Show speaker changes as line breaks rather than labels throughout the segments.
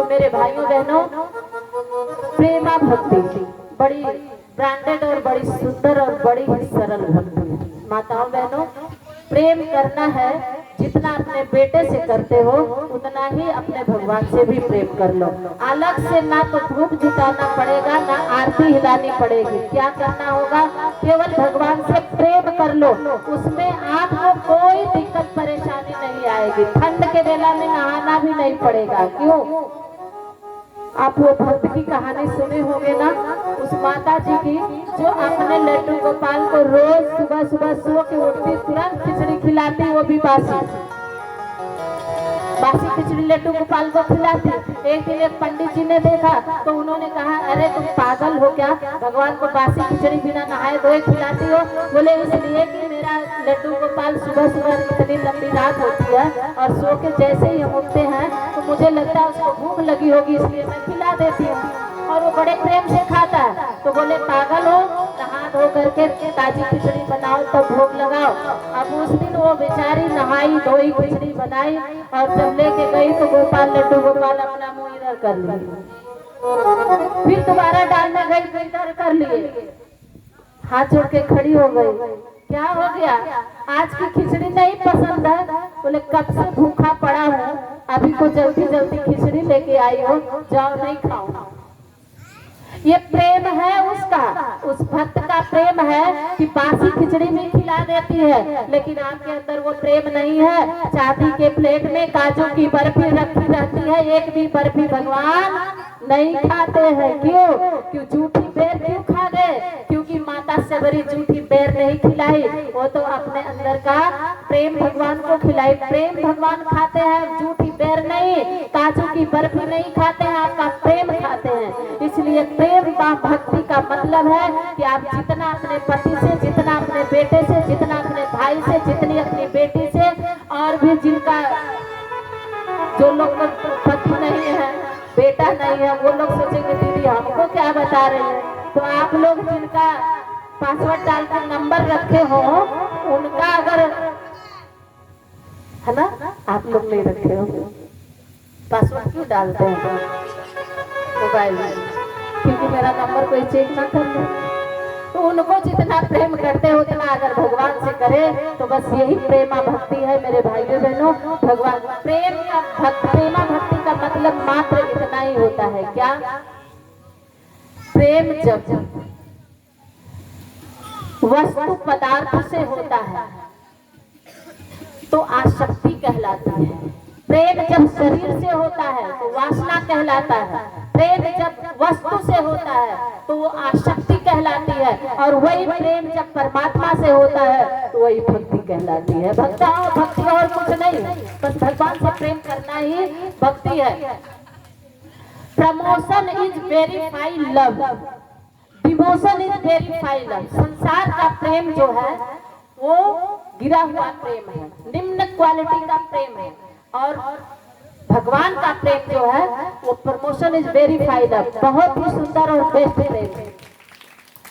मेरे भाइयों बहनों, प्रेमा भक्ति बड़ी ब्रांडेड और बड़ी सुंदर और बड़ी ही सरल भक्ति है। माताओं बहनों, प्रेम करना है, जितना अपने बेटे से करते हो उतना ही अपने भगवान से भी प्रेम कर लो। अलग से ना तो धूप जुटाना पड़ेगा, ना आरती हिलानी पड़ेगी। क्या करना होगा? केवल भगवान से प्रेम कर लो, उसमें आपको कोई दिक्कत परेशानी नहीं आएगी। ठंड के बेला में नहाना भी नहीं पड़ेगा। क्यों? आप वो भक्त की कहानी सुने होंगे ना, उस माता जी की जो अपने लड्डू गोपाल को रोज सुबह सुबह सो के उठती, तुरंत खिचड़ी खिलाती, वो भी बासी खिचड़ी लड्डू गोपाल को खिलाती। एक दिन एक पंडित जी ने देखा तो उन्होंने कहा, अरे तुम पागल हो क्या, भगवान को बासी खिचड़ी बिना नहाए धोए खिलाती हो? बोले इसलिए कि मेरा लड्डू गोपाल सुबह सुबह इतनी लंबी रात होती है और सो के जैसे ही हम उठते हैं तो मुझे लगता है उसको भूख लगी होगी, इसलिए मैं खिला देती हूँ और वो बड़े प्रेम से खाता है। तो बोले पागल हो, नहा धो करके ताजी खिचड़ी बनाओ तब भोग लगाओ। अब उस दिन वो बेचारी नहाई धोई खिचड़ी बनाई और जब लेके गई तो गोपाल लड्डू गोपाल अपना मुंह इधर कर लिए, फिर दोबारा डालने गई तो इधर कर लिए, हाथ जोड़ के खड़ी हो गई। क्या हो गया? आज की खिचड़ी नहीं पसंद है? बोले कब से भूखा पड़ा हूँ, अभी को जल्दी जल्दी खिचड़ी लेके आई हो, जाओ नहीं खाओ। ये प्रेम है उसका, उस भक्त का प्रेम है कि बासी खिचड़ी भी खिला देती है, लेकिन आपके अंदर वो प्रेम नहीं है। चांदी के प्लेट में काजू की बर्फी रखी रहती है, एक भी बर्फी भगवान नहीं खाते हैं। क्यों? क्यों? झूठी बेर क्यों खा गए? क्योंकि माता से बड़ी झूठी बेर नहीं खिलाई, वो तो अपने अंदर का प्रेम भगवान को खिलाई। प्रेम भगवान खाते हैं, झूठी बेर नहीं, काजू की बर्फी नहीं खाते हैं, आपका प्रेम खाते हैं। इसलिए प्रेम का भक्ति का मतलब है कि आप जितना अपने पति से, जितना अपने बेटे से, जितना अपने भाई से, जितनी अपनी बेटी से, और भी जिनका जो लोग पति नहीं है, बेटा नहीं है, वो लोग सोचेंगे दीदी हमको क्या बता रही है। तो आप लोग जिनका पासवर्ड डाल कर नंबर रखे हो उनका अगर है ना, आप लोग नहीं रखे हो, पासवर्ड क्यों डालते हैं मोबाइल में? क्योंकि मेरा नंबर कोई चेक ना कर ले। तो उनको जितना प्रेम करते हो उतना अगर भगवान से करे तो बस यही प्रेमा भक्ति है मेरे भाइयों बहनों। भगवान प्रेमा भक्ति का मतलब मात्र इतना ही होता है। क्या? प्रेम जब वस्तु पदार्थ से होता है तो आसक्ति कहलाती है। प्रेम जब शरीर से होता है तो वासना कहलाता है। प्रेम जब वस्तु से होता है तो वो आसक्ति कहलाती है। और वही प्रेम जब परमात्मा से होता है तो वही भक्ति कहलाती है। भक्ति और कुछ नहीं, बस भगवान से प्रेम करना ही भक्ति है। Promotion is verified love, devotion is verified love. संसार का प्रेम जो है वो गिरा हुआ प्रेम है, निम्न क्वालिटी का प्रेम है। और भगवान का प्रेम जो है वो प्रमोशन इज वेरीफाइड लव, बहुत ही सुंदर और बेस्ट प्रेम है।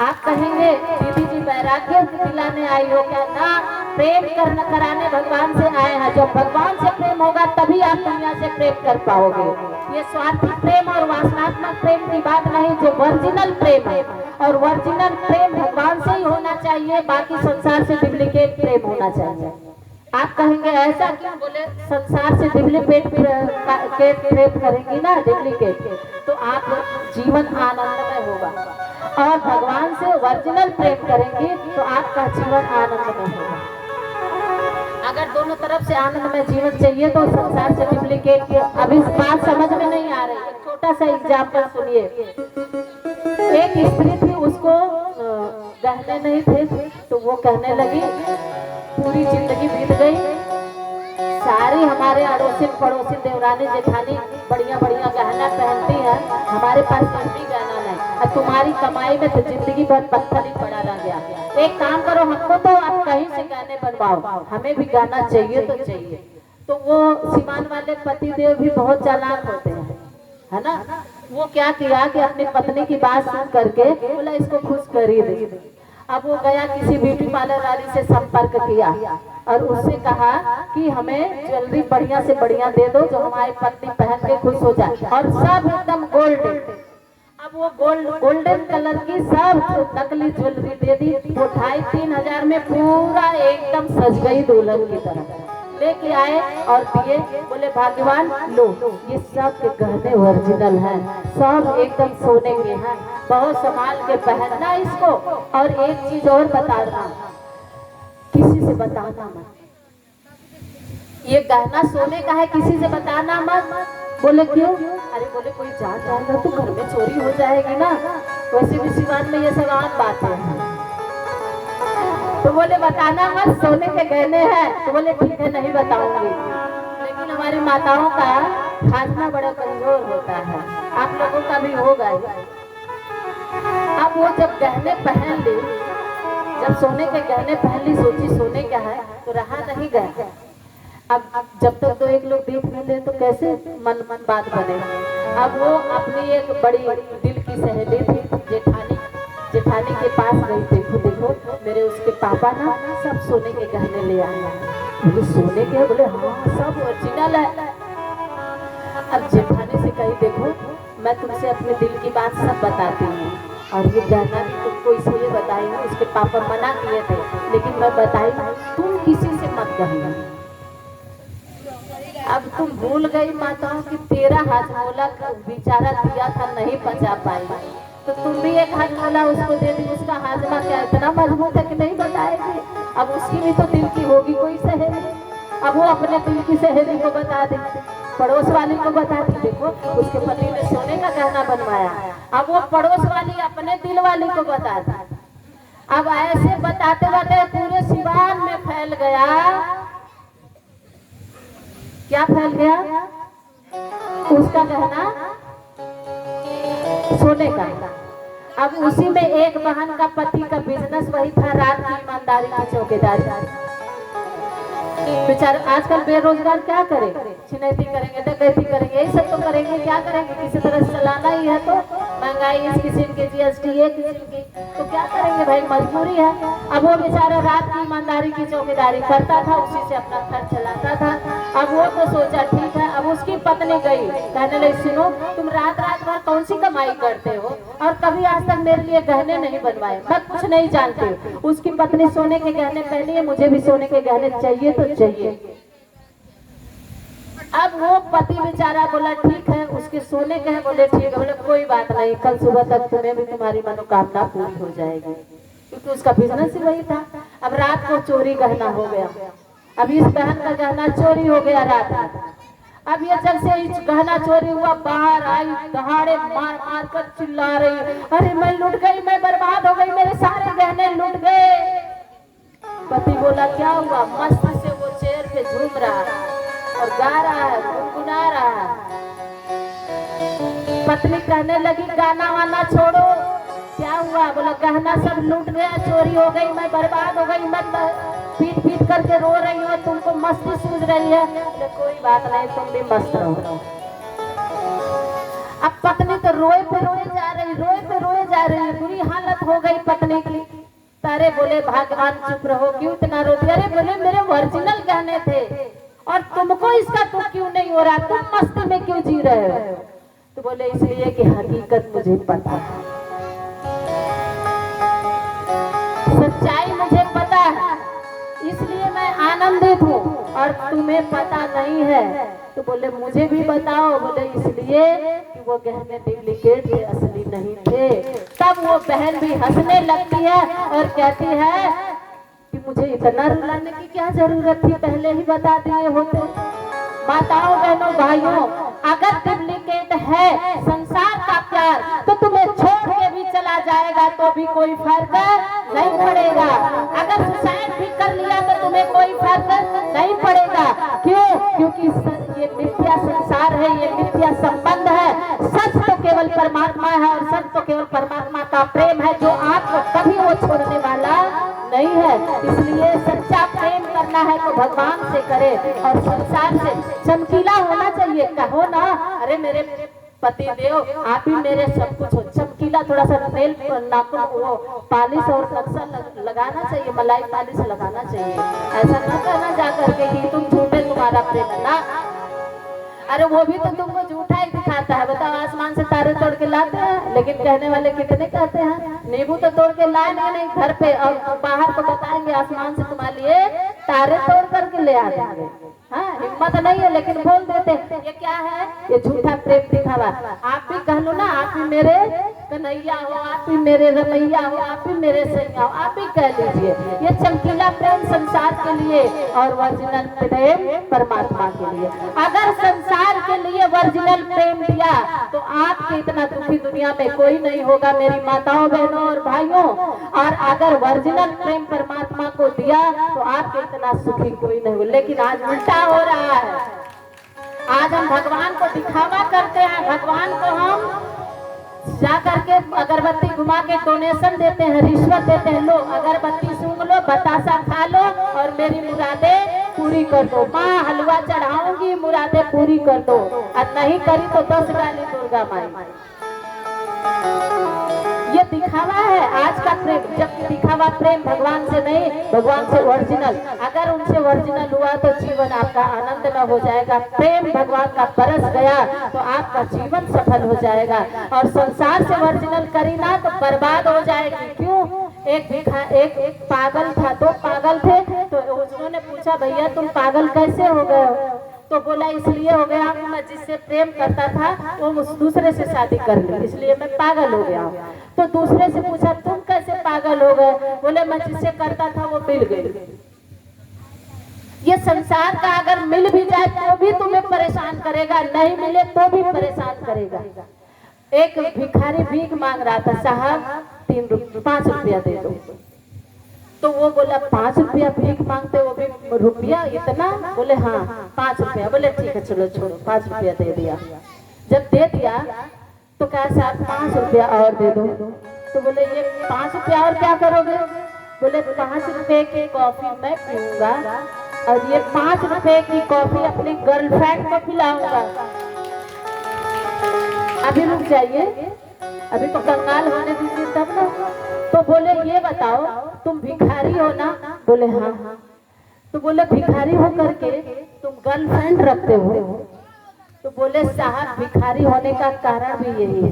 आप कहेंगे दीदी जी वैराग्य दिलाने आई हो क्या? ना, प्रेम कराने भगवान से आए हैं। जब भगवान से प्रेम होगा तभी आप दुनिया से प्रेम कर पाओगे। ये स्वार्थी प्रेम और वासनात्मक प्रेम की बात नहीं, जो ओरिजिनल प्रेम है। और ओरिजिनल प्रेम भगवान से ही होना चाहिए, बाकी संसार से डुप्लीकेट प्रेम होना चाहिए। आप कहेंगे ऐसा क्यों? बोले संसार से डुप्लीकेट प्रेम करेंगी ना, डुप्लीकेट, तो आप जीवन आनंदमय होगा। और भगवान से ओरिजिनल प्रेम करेंगी तो आपका जीवन आनंदमय होगा। अगर दोनों तरफ से आनंदमय जीवन चाहिए तो संसार से डुप्लीकेट की अभी बात समझ में नहीं आ रही। एक छोटा सा एग्जाम्पल सुनिए। एक स्त्री थी, उसको गहने नहीं थे तो वो कहने लगी, पूरी जिंदगी बीत गई, सारी हमारे अड़ोसिन पड़ोसिन देवरानी जेठानी बढ़िया बढ़िया गहना पहनती है, हमारे पास कोई भी गहना नहीं, और तुम्हारी कमाई में तो जिंदगी भर पत्थर ही पड़ा रह गया। एक काम करो, हमको तो आप कहीं से गहने बनवाओ, हमें भी गहना चाहिए तो चाहिए। तो वो सीमान वाले पतिदेव भी बहुत चालाक होते हैं, है ना। वो क्या किया कि अपनी पत्नी की बात सुन करके बोला इसको खुश कर ही दे। अब वो गया किसी ब्यूटी पार्लर वाली से संपर्क किया और उससे कहा कि हमें ज्वेलरी बढ़िया से बढ़िया दे दो जो हमारी पत्नी पहन के खुश हो जाए, और सब एकदम गोल्डन। अब वो गोल्डन कलर की सब नकली ज्वेलरी दे दी। वो 2,500-3 हजार में पूरा एकदम सज गई दुल्हन की तरह। लेके आए और दिए, बोले भाग्यवान लो, ये सब के गहने ओरिजिनल हैं, सब एकदम सोने के हैं, बहुत संभाल के पहनना इसको। और एक चीज और बताना, किसी से बताना मत, ये गहना सोने का है, किसी से बताना मत। बोले क्यों? अरे बोले कोई जान जाएगा तो घर में चोरी हो जाएगी ना, वैसे भी सिवान में ये सब आम बातें हैं। तो बोले बताना मत, सोने के गहने हैं। तो बोले ठीक है नहीं बताऊंगी। लेकिन हमारी माताओं का खाना बड़ा कमजोर होता है, आप लोगों का भी होगा। अब वो जब गहने पहन ली, जब सोने के गहने पहन ली, सोची सोने क्या है, तो रहा नहीं गया। अब जब तक तो एक लोग देख नहीं ले तो कैसे मन बात बने। अब वो अपनी एक बड़ी दिल की सहेली थी जेठानी के पास गई। देखो मेरे उसके पापा ना सब सोने के गहने ले आए। बोले सोने के? बोले हाँ सब ओरिजिनल है। अब जेठानी से कही देखो मैं तुमसे अपने दिल की बात सब बताती हूँ, और ये गहना भी तुमको इसलिए बताई हूँ, उसके पापा मना किए थे लेकिन मैं बताई, तुम किसी से मत कहना। अब तुम भूल गई माताओं की 13 हाजमोला बेचारा दिया था, नहीं बचा पाई, तो तुम भी एक हाजमोला उसको दे दी। उसका हाजमा क्या इतना मजबूत है कि नहीं बताएगी? अब उसकी भी तो दिल की होगी कोई सहेली। अब वो अपने दिल की सहेली को बता दी, पड़ोस वाली को बता दी, देखो उसके पति ने सोने का गहना बनवाया। अब वो पड़ोस वाली अपने दिल वाली को बता दी। अब ऐसे बताते बताते पूरे सिवान में फैल गया। क्या फैल गया? उसका गहना सोने का। अब उसी में एक बहन का पति का बिजनेस वही था, रात की ईमानदारी की चौकीदारी। बेचारे आजकल बेरोजगार क्या करें, छिनैती करेंगे, डकैती करेंगे, यही सब तो करेंगे, क्या करेंगे, किसी तरह से चलाना ही है। तो महंगाई इस किस्म की, GST एक किस्म की, तो क्या करेंगे भाई, मजबूरी है। अब वो बेचारा रात की ईमानदारी की चौकीदारी करता था, उसी से अपना खर्च चलाता था। अब वो तो सोचा ठीक है। अब उसकी पत्नी गई कहने लगी सुनो तुम रात भर कौन सी कमाई करते हो और कभी आज तक मेरे लिए गहने नहीं बनवाए, मैं कुछ नहीं जानती। उसकी पत्नी सोने के गहने पहनी है, मुझे भी सोने के गहने चाहिए तो चाहिए। अब वो पति बेचारा बोला ठीक है, उसके सोने के हैं, बोले ठीक है। बोले कोई बात नहीं, कल सुबह तक तुम्हें भी तुम्हारी मनोकामना पूरी हो जाएगी, क्योंकि उसका बिजनेस ही वही था। अब रात को चोरी गहना हो गया। अब इस बहन का गहना चोरी हो गया रात में। अब ये जब से इस गहना चोरी हुआ, बाहर आई, दहाड़े मार मार कर चिल्ला रही, अरे मैं लुट गई, मैं बर्बाद हो गई, मेरे सारे गहने लुट गए। पति बोला क्या हुआ? मस्त से वो चेयर पे झूम रहा और गा रहा है, गुनगुना रहा है। पत्नी कहने लगी गाना वाना छोड़ो, क्या हुआ? बोला गहना सब लूट गया, चोरी हो गई, मैं बर्बाद हो गई, मैं पीट पीट करके रो रही हूँ, तुमको मस्ती सूझ रही है। बोले कोई बात नहीं, तुम भी मस्त रहो। अब पत्नी तो रोए पे रोए जा रही, बुरी हालत हो गई पत्नी की। तारे बोले भगवान चुप रहो, क्यों इतना रोती? अरे बोले मेरे ओरिजिनल गहने थे और तुमको इसका तो क्यों नहीं हो रहा, तुम मस्ती में क्यों जी रहे हो? तो बोले इसलिए कि हकीकत मुझे पता है, सच्चाई मुझे पता है, इसलिए मैं आनंदित हूँ और तुम्हें पता नहीं है। तो बोले मुझे भी बताओ। बोले इसलिए कि वो गहने डुप्लीकेट थे, असली नहीं थे। तब वो बहन भी हंसने लगती है और कहती है कि मुझे इतना रुलाने की क्या जरूरत थी, पहले ही बता दिए होते। माताओं बहनों भाइयों, अगर डुप्लीकेट है संसार का प्यार तो तुम्हें छोड़ के भी चला जाएगा तो भी कोई फर्क नहीं पड़ेगा। अगर सुसाइड भी कर लिया तो तुम्हें कोई फर्क नहीं पड़ेगा। क्यों? क्योंकि ये मिथ्या संसार है, ये मिथ्या संबंध है। सच तो केवल परमात्मा है और सच तो केवल परमात्मा का प्रेम है, जो आपको कभी वो छोड़ने वाला नहीं है। इसलिए सच्चा प्रेम करना है तो भगवान से करे और संसार से चमकीला होना चाहिए। कहो ना, अरे मेरे पति देव आप ही मेरे सब कुछ हो। चमकीला थोड़ा सा तेल नाखून वो पालिश और नक्शा लगाना चाहिए, मलाई पालिश लगाना चाहिए। ऐसा न करना जा करके कि तुम झूठे तुम्हारा प्रेम है ना। अरे वो भी तो तुमको झूठा ही दिखाता है। बताओ, आसमान से तारे तोड़ के लाते हैं, लेकिन कहने वाले कितने कहते हैं। नींबू तो तोड़ के लाएंगे नहीं घर पे, और बाहर तो बताएंगे आसमान से तुम्हारे लिए तारे तोड़ करके ले आ जाएंगे। हाँ, हिम्मत नहीं है लेकिन बोल देते ये क्या है, ये झूठा प्रेम दिखावा। आप भी कह लो ना, आप भी मेरे कन्हैया हो, आप भी मेरे रमैया हो, आप भी मेरे सैया हो, आप भी कह लीजिए। ये चमकीला प्रेम संसार के लिए और ओरिजिनल प्रेम परमात्मा के लिए। अगर संसार के लिए ओरिजिनल प्रेम दिया तो आपके इतना दुखी दुनिया में कोई नहीं होगा मेरी माताओं बहनों और भाइयों। और अगर ओरिजिनल प्रेम परमात्मा को दिया तो आपके इतना सुखी कोई नहीं होगा। लेकिन आज उल्टा हो रहा है। आज हम भगवान को दिखावा करते हैं, भगवान को हम जा करके अगरबत्ती घुमा के डोनेशन देते हैं, रिश्वत देते हैं। लो अगरबत्ती सूंघ लो, बतासा खा लो और मेरी मुरादें पूरी कर दो। माँ हलवा चढ़ाऊंगी, मुरादें पूरी कर दो। और नहीं करी तो 10 गाली दुर्गा माई। ये दिखावा है आज का प्रेम। जब दिखावा प्रेम भगवान से नहीं, भगवान से ओरिजिनल। अगर उनसे ओरिजिनल हुआ तो जीवन आपका आनंद में हो जाएगा। प्रेम भगवान का बरस गया तो आपका जीवन सफल हो जाएगा। और संसार से ओरिजिनल करी ना तो बर्बाद हो जाएगी। क्यों? एक पागल था, 2 पागल थे, तो उन्होंने पूछा भैया तुम पागल कैसे हो गए हो? तो बोला इसलिए हो गया कि मैं जिससे प्रेम करता था वो दूसरे से शादी कर ली, इसलिए मैं पागल हो गया। तो दूसरे से पूछा तुम कैसे पागल हो गए? बोले मैं जिससे करता था वो मिल गई। ये संसार का अगर मिल भी जाए तो भी तुम्हें परेशान करेगा, नहीं मिले तो भी परेशान करेगा। एक भिखारी भीख मांग रहा था, साहब 5 रुपया दे दो। तो वो बोला 5 रुपया भीख मांगते, वो भी रुपया इतना? बोले हाँ 5 रुपया। बोले ठीक है चलो छोड़ो, 5 रुपया दे दिया। जब दे दिया तो कहा साहब 5 रुपया और दे दो। तो बोले ये 5 रुपया और क्या करोगे? बोले 5 रुपए की कॉफी मैं पीऊंगा और ये 5 रुपए की कॉफी अपनी गर्लफ्रेंड को पिलाऊंगा। अभी रुक जाइए, अभी तो कंगाल होने दीजिए तब ना। तो बोले ये बताओ तुम भिखारी हो ना? बोले हाँ। तो बोले भिखारी हो करके तुम गर्लफ्रेंड रखते हो? तो बोले साहब भिखारी होने का कारण भी यही है,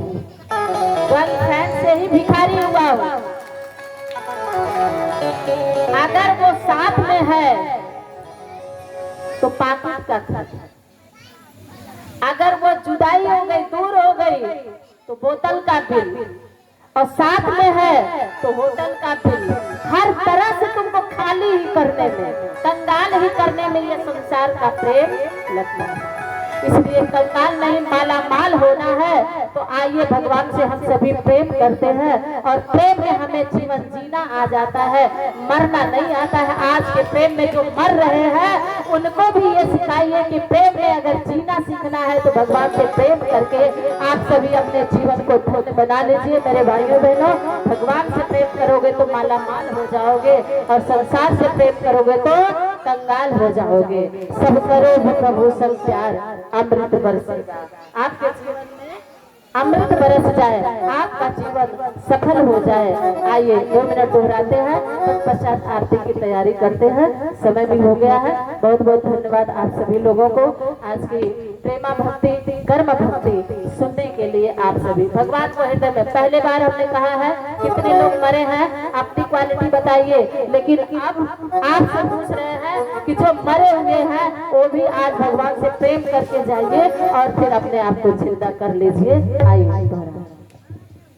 गर्लफ्रेंड से ही भिखारी हुआ हो। अगर वो साथ में है तो पाकिट का खर्च, अगर वो जुदाई हो गई, दूर हो गई तो बोतल का बिल, और साथ में है तो होटल का बिल। हर तरह से तुमको खाली ही करने में, कंगाल ही करने में ये संसार का प्रेम लगता है। इसलिए कंगाल नहीं माला माल होना है तो आइए भगवान से हम सभी प्रेम करते हैं और प्रेम में हमें जीवन जीना आ जाता है, मरना नहीं आता है। आज के प्रेम में जो मर रहे हैं उनको भी ये सिखाइए कि प्रेम में अगर जीना सीखना है तो भगवान से प्रेम करके आप सभी अपने जीवन को धन्य बना लीजिए। मेरे भाइयों बहनों, भगवान से प्रेम करोगे तो माला माल हो जाओगे और संसार से प्रेम करोगे तो कंगाल हो जाओगे। सब करो प्रभु संग प्यार, अमृत बरसेगा। आपके जीवन में अमृत बरस जाए, आपका जीवन सफल हो जाए। आइए 2 मिनट दोहराते हैं, तत्पश्चात आरती की तैयारी करते हैं। समय भी हो गया है। बहुत बहुत धन्यवाद आप सभी लोगों को आज की प्रेमा भक्ति कर्म भक्ति सुनने के लिए। आप सभी भगवान को हृदय में, पहले बार हमने कहा है कितने लोग मरे हैं अपनी क्वालिटी बताइए, लेकिन अब आपसे पूछ रहे हैं कि जो मरे हुए हैं वो भी आज भगवान से प्रेम करके जाइए और फिर अपने आप को जिंदा कर लीजिए। आइए।